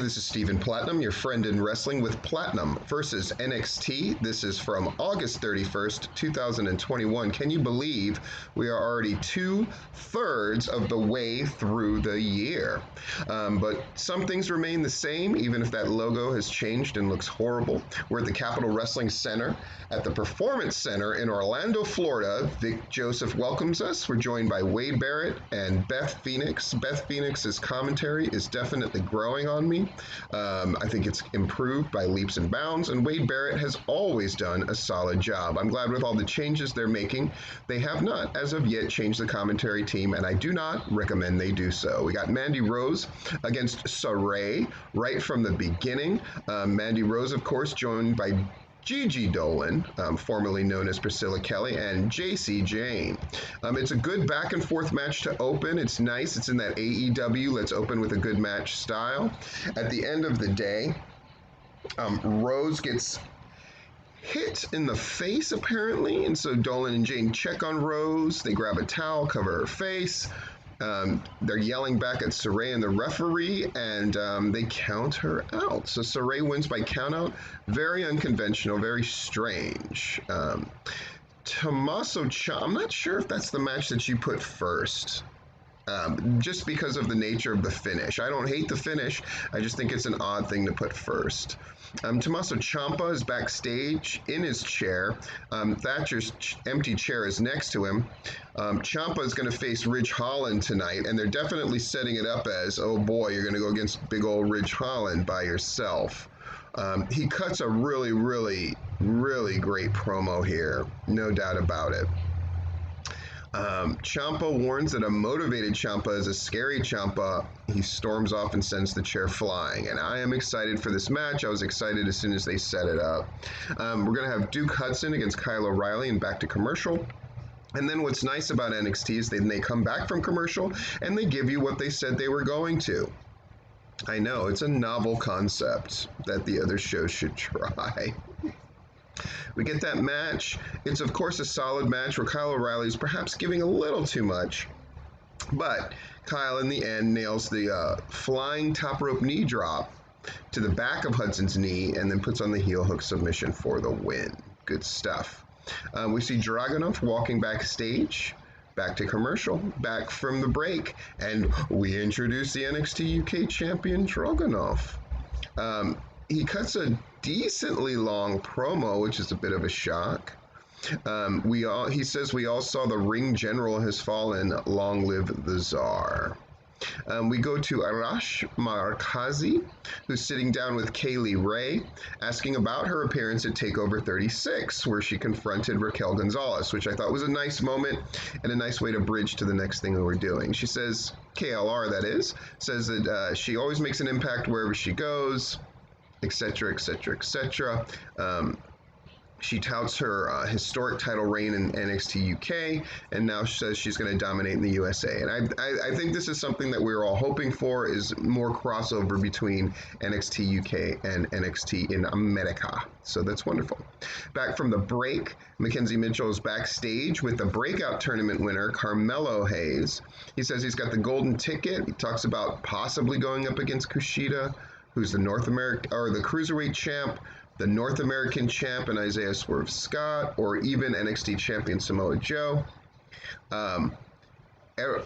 this is Stephen Platinum, your friend in wrestling with Platinum versus NXT. This is from August 31st, 2021. Can you believe we are already 2/3 of the way through the year? But some things remain the same, even if that logo has changed and looks horrible. We're at the Capitol Wrestling Center at the Performance Center in Orlando, Florida. Vic Joseph welcomes us. We're joined by Wade Barrett and Beth Phoenix. Beth Phoenix's commentary is definitely growing on me. I think it's improved by leaps and bounds, and Wade Barrett has always done a solid job. I'm glad with all the changes they're making. They have not, as of yet, changed the commentary team, and I do not recommend they do so. We got Mandy Rose against Saray right from the beginning. Mandy Rose, of course, joined by Gigi Dolan, formerly known as Priscilla Kelly, and JC Jane. It's a good back and forth match to open. It's nice. It's in that AEW, let's open with a good match style. At the end of the day, Rose gets hit in the face apparently, and so Dolan and Jane check on Rose. They grab a towel, cover her face. They're yelling back at Saray and the referee, and they count her out. So Saray wins by countout. Very unconventional, very strange. Tommaso Ciampa, I'm not sure if that's the match that you put first. Just because of the nature of the finish. I don't hate the finish, I just think it's an odd thing to put first. Tommaso Ciampa is backstage in his chair. Thatcher's empty chair is next to him. Ciampa is going to face Ridge Holland tonight, and they're definitely setting it up as, oh boy, you're going to go against big old Ridge Holland by yourself. He cuts a really, really, really great promo here, no doubt about it. Ciampa warns that a motivated Ciampa is a scary Ciampa. He storms off and sends the chair flying. And I am excited for this match. I was excited as soon as they set it up. We're going to have Duke Hudson against Kyle O'Reilly and back to commercial. And then what's nice about NXT is they come back from commercial and they give you what they said they were going to. I know, it's a novel concept that the other shows should try. We get that match. It's, of course, a solid match where Kyle O'Reilly is perhaps giving a little too much. But Kyle, in the end, nails the flying top rope knee drop to the back of Hudson's knee and then puts on the heel hook submission for the win. Good stuff. We see Dragunov walking backstage. Back to commercial, back from the break, and we introduce the NXT UK champion, Dragunov. He cuts a decently long promo, which is a bit of a shock. He says we all saw the ring general has fallen. Long live the Tsar. We go to Arash Markazi, who's sitting down with Kaylee Ray, asking about her appearance at TakeOver 36, where she confronted Raquel Gonzalez, which I thought was a nice moment and a nice way to bridge to the next thing that we're doing. She says, KLR that is, says that she always makes an impact wherever she goes, etc., etc., etc. She touts her historic title reign in NXT UK, and now says she's going to dominate in the USA. And I think this is something that we're all hoping for, is more crossover between NXT UK and NXT in America. So that's wonderful. Back from the break, Mackenzie Mitchell is backstage with the breakout tournament winner, Carmelo Hayes. He says he's got the golden ticket. He talks about possibly going up against Kushida, who's the North American or the Cruiserweight champ, the North American champ and Isaiah Swerve Scott, or even NXT champion Samoa Joe.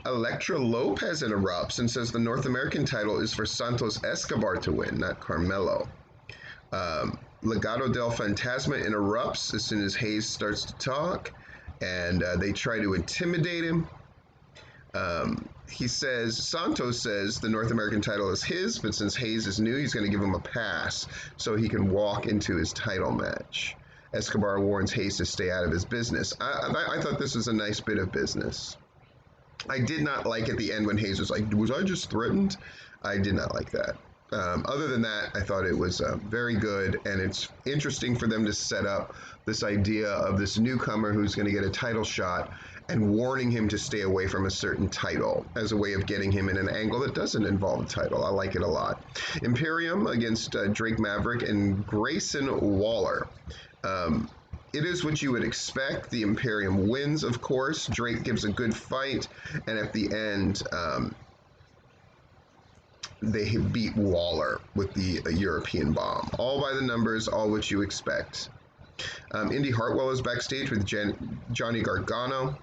Elektra Lopez interrupts and says the North American title is for Santos Escobar to win, not Carmelo. Legado del Fantasma interrupts as soon as Hayes starts to talk, and they try to intimidate him. Santos says the North American title is his, but since Hayes is new, he's going to give him a pass so he can walk into his title match. Escobar warns Hayes to stay out of his business. I thought this was a nice bit of business. I did not like at the end when Hayes was like, was I just threatened? I did not like that. Other than that, I thought it was very good, and it's interesting for them to set up this idea of this newcomer who's going to get a title shot and warning him to stay away from a certain title as a way of getting him in an angle that doesn't involve a title. I like it a lot. Imperium against Drake Maverick and Grayson Waller. It is what you would expect. The Imperium wins, of course. Drake gives a good fight, and at the end, they beat Waller with the European Bomb. All by the numbers, all what you expect. Indy Hartwell is backstage with Johnny Gargano.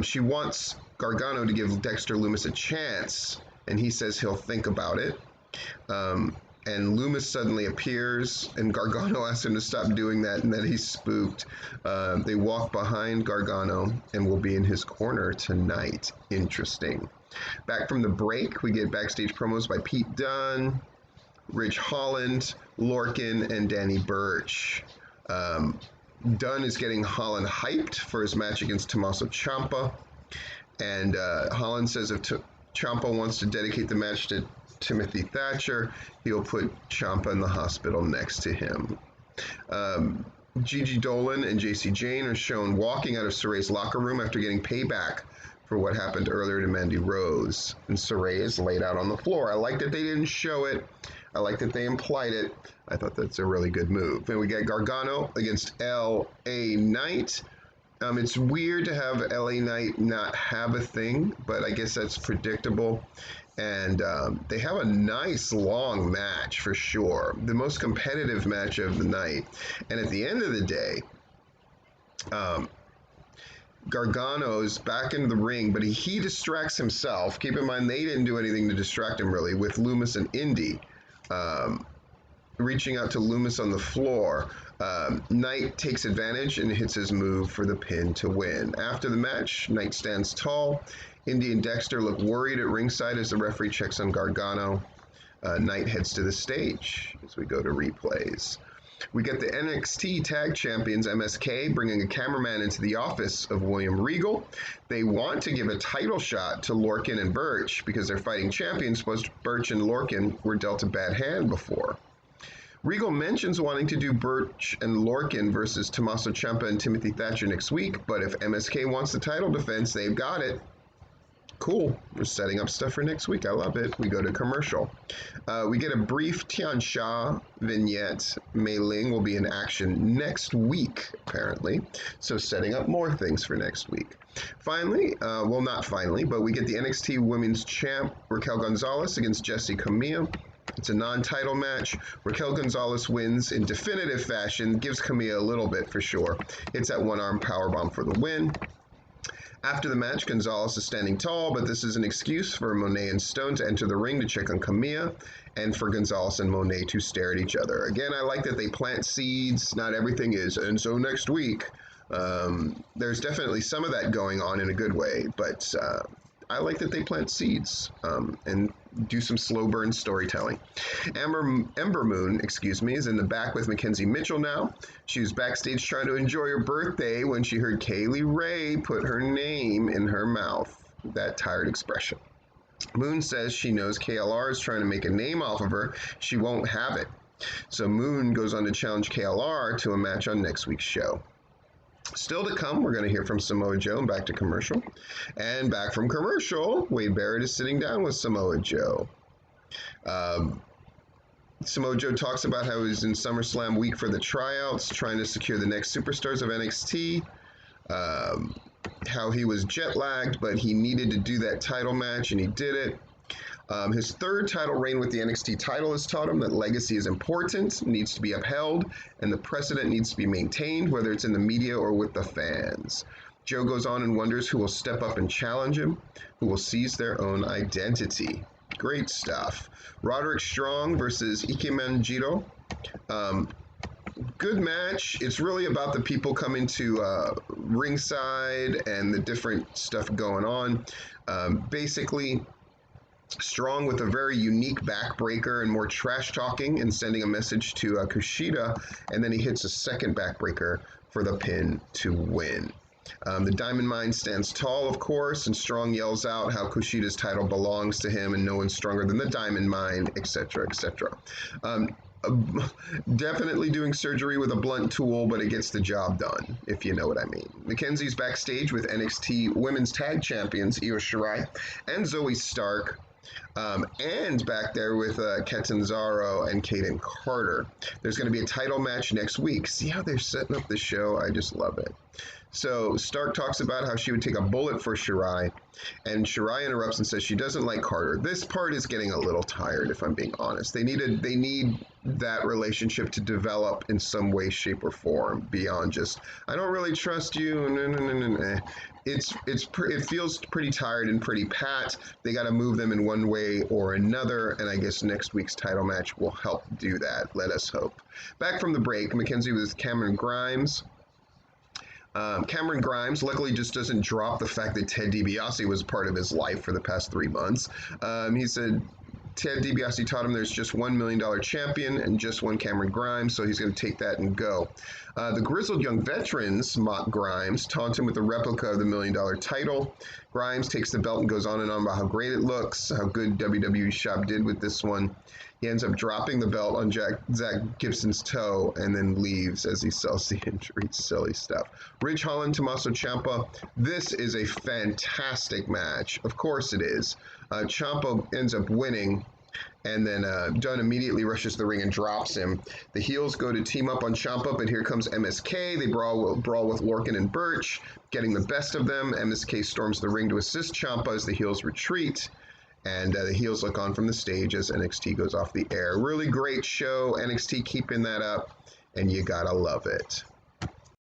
She wants Gargano to give Dexter Lumis a chance, and he says he'll think about it. And Lumis suddenly appears, and Gargano asks him to stop doing that, and then he's spooked. They walk behind Gargano and will be in his corner tonight. Interesting. Back from the break, we get backstage promos by Pete Dunne, Ridge Holland, Lorcan, and Danny Burch. Dunne is getting Holland hyped for his match against Tommaso Ciampa, and Holland says if Ciampa wants to dedicate the match to Timothy Thatcher, he'll put Ciampa in the hospital next to him. Gigi Dolan and JC Jane are shown walking out of Saray's locker room after getting payback for what happened earlier to Mandy Rose, and Saray is laid out on the floor. I like that they didn't show it. I like that they implied it. I thought that's a really good move. And we get Gargano against L.A. Knight. It's weird to have L.A. Knight not have a thing, but I guess that's predictable. And they have a nice long match for sure. The most competitive match of the night. And at the end of the day, Gargano's back in the ring, but he distracts himself. Keep in mind, they didn't do anything to distract him really with Lumis and Indy. Reaching out to Lumis on the floor. Knight takes advantage and hits his move for the pin to win. After the match, Knight stands tall. Indy and Dexter look worried at ringside as the referee checks on Gargano. Knight heads to the stage as we go to replays. We get the NXT Tag Champions MSK bringing a cameraman into the office of William Regal. They want to give a title shot to Lorcan and Burch because they're fighting champions, plus Burch and Lorcan were dealt a bad hand before. Regal mentions wanting to do Burch and Lorcan versus Tommaso Ciampa and Timothy Thatcher next week, but if MSK wants the title defense, they've got it. Cool. We're setting up stuff for next week. I love it. We go to commercial. We get a brief Tian Sha vignette. Mei Ling will be in action next week, apparently. So setting up more things for next week. Finally, well, not finally, but we get the NXT Women's Champ Raquel Gonzalez against Jessie Camille. It's a non-title match. Raquel Gonzalez wins in definitive fashion, gives Camille a little bit for sure. Hits that one-arm powerbomb for the win. After the match, Gonzalez is standing tall, but this is an excuse for Monet and Stone to enter the ring to check on Camille, and for Gonzalez and Monet to stare at each other. Again, I like that they plant seeds. Not everything is, and so next week. There's definitely some of that going on in a good way, but I like that they plant seeds and do some slow burn storytelling. Ember Moon, is in the back with Mackenzie Mitchell now. She was backstage trying to enjoy her birthday when she heard Kaylee Ray put her name in her mouth. That tired expression. Moon says she knows KLR is trying to make a name off of her. She won't have it. So Moon goes on to challenge KLR to a match on next week's show. Still to come, we're going to hear from Samoa Joe and back to commercial. And back from commercial, Wade Barrett is sitting down with Samoa Joe. Samoa Joe talks about how he's in SummerSlam week for the tryouts, trying to secure the next superstars of NXT. How he was jet lagged, but he needed to do that title match, and he did it. His third title reign with the NXT title has taught him that legacy is important, needs to be upheld, and the precedent needs to be maintained, whether it's in the media or with the fans. Joe goes on and wonders who will step up and challenge him, who will seize their own identity. Great stuff. Roderick Strong versus Ike Manjito. Good match. It's really about the people coming to ringside and the different stuff going on. Basically, Strong with a very unique backbreaker and more trash talking and sending a message to Kushida, and then he hits a second backbreaker for the pin to win. The Diamond Mine stands tall, of course, and Strong yells out how Kushida's title belongs to him and no one's stronger than the Diamond Mine, etc., etc. Definitely doing surgery with a blunt tool, but it gets the job done, if you know what I mean. Mackenzie's backstage with NXT Women's Tag Champions Io Shirai and Zoe Stark. And back there with Catanzaro and Kaden Carter. There's going to be a title match next week. See how they're setting up the show? I just love it. So Stark talks about how she would take a bullet for Shirai, And Shirai interrupts and says she doesn't like Carter. This part is getting a little tired, if I'm being honest. They need that relationship to develop in some way, shape, or form beyond just, I don't really trust you. It feels pretty tired and pretty pat. They got to move them in one way or another, and I guess next week's title match will help do that. Let us hope. Back from the break, Mackenzie with Cameron Grimes. Cameron Grimes luckily just doesn't drop the fact that Ted DiBiase was part of his life for the past 3 months. He said Ted DiBiase taught him there's just $1 million champion and just one Cameron Grimes, so he's going to take that and go. The grizzled young veterans mock Grimes, taunt him with a replica of the $1 million title. Grimes takes the belt and goes on and on about how great it looks, how good WWE Shop did with this one. He ends up dropping the belt on Zach Gibson's toe and then leaves as he sells the injury. Silly stuff. Ridge Holland, Tommaso Ciampa. This is a fantastic match. Of course it is. Ciampa ends up winning, and then Dunn immediately rushes the ring and drops him. The heels go to team up on Ciampa, but here comes MSK. They brawl with Lorcan and Birch, getting the best of them. MSK storms the ring to assist Ciampa as the heels retreat. And the heels look on from the stage as NXT goes off the air. Really great show. NXT keeping that up, and you gotta love it.